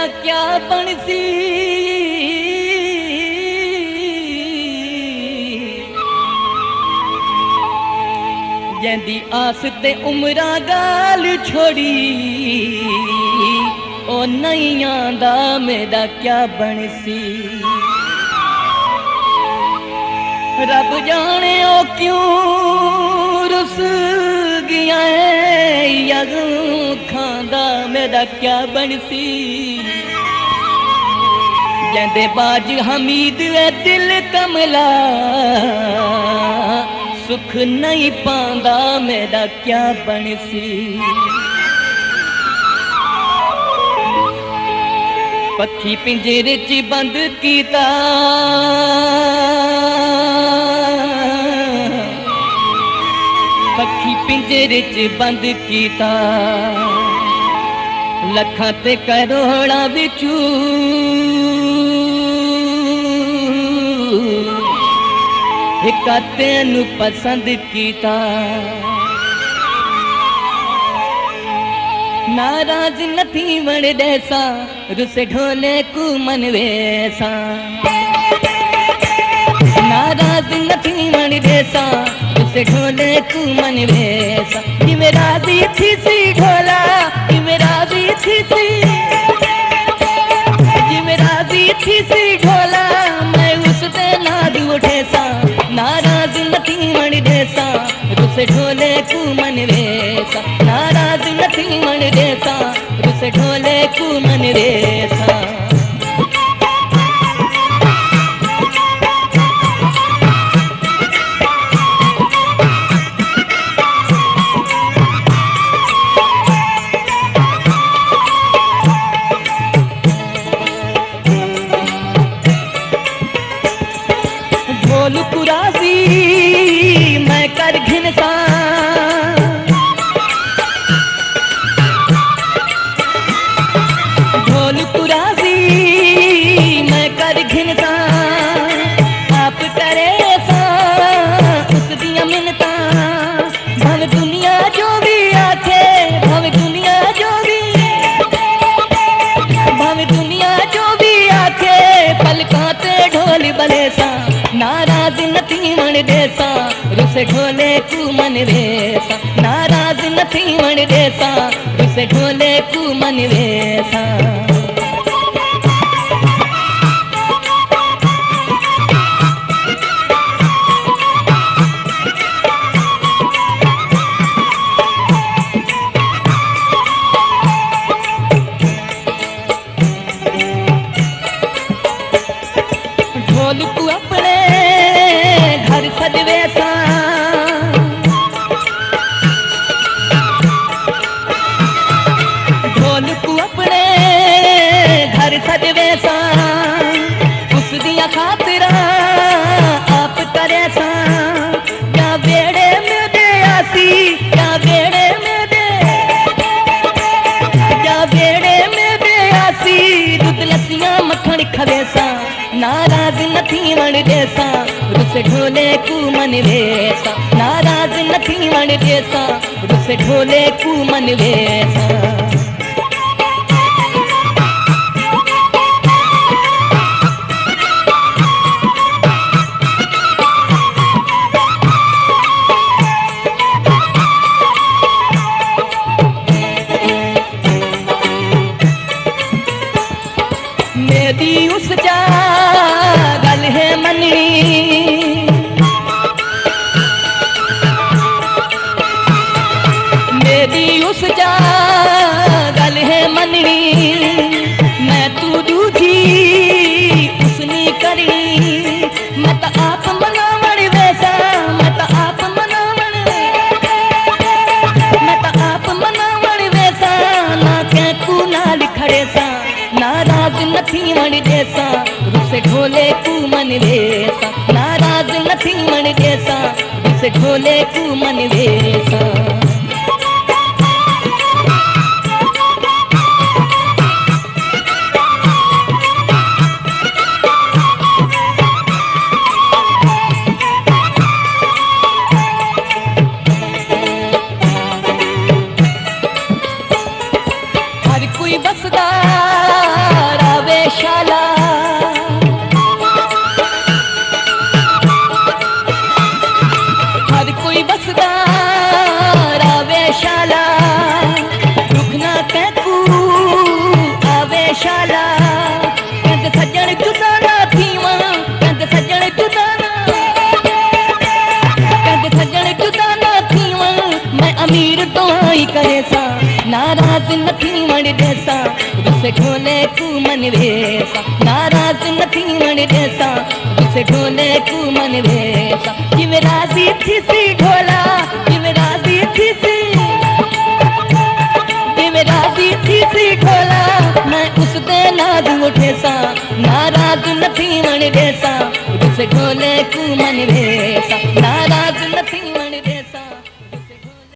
मेरा क्या बनसी जैंदी आस ते उमरा गाल छोड़ी ओ नहीं आंदा मेरा क्या बनसी रब जाने ओ क्यों रुस गया है यग खांदा मेरा क्या बनसी जैंदे बाज हमीद है दिल कमला सुख नहीं पांदा मेरा क्या बनसी पक्षी पिंजरे च बंद कीता पक्षी पिंजरे च बंद कीता लखां ते करोड़ां विचू एक तेनू पसंद कीता नाराज नथी वण देसा रुस ढोले कू मन वेसा नाराज नथी वण देसा रुस ढोले कू मन वेसा जिवें राजी थी सी ढोला जिवें राजी थी सी जिवें राजी थी सी ढोला मैं उसते नाद उठेसा नाराज नथी वण देसा रुस ढोले कू मन वेसा नाराज नथी वण देसा रुस ढोले कू मन वेसा ढोल कुरासी मैं कर घिनसा ढोल कुरासी मैं कर घिनसा आप करे सा उस दिया मिन्नता भव दुनिया जो भी आखे भव दुनिया जो भी भव दुनिया जो भी आखे पलकां ते ढोल बलेसा नाराज नथी वण देसा रुस ढोले कू मन वेसा नाराज नथी वण देसा रुस ढोले कू मन वेसा ढोल कू अपने घर सजवेसा ढोल कू अपने घर सजवेसा उस दिया खातिरा आप करेसा क्या बेड़े में दे आसी क्या बेड़े में दे क्या बेड़े में दे आसी दूध लस्सियां मक्खन खवेसा नाराज नथी वण देसा रुस ढोले कू मन वेसा नाराज नथी वण देसा रुस ढोले कू मन वेसा मेरी उस जा गल है मननी मेरी उस जा गल है मननी मैं तू दूजी उसनी करनी मत आप मनावण वैसा मत आप मनावण मत आप मनावण वैसा ना के कू नाल खड़े सा नाराज नथी वण देसा रुस ढोले कू मन वेसा नाराज नथी वण देसा रुस ढोले कू मन वेसा हर कोई बसदा नाराज नथी वण देसा रुसे ढोले कू मन वेसा नाराज नथी वण देसा रुसे ढोले कू मन वेसा किवे राजी थी सी ढोला किवे राजी थी सी किवे राजी थी सी ढोला मैं उसते नाज उठे सा नाराज नथी वण देसा रुसे ढोले कू मन वेसा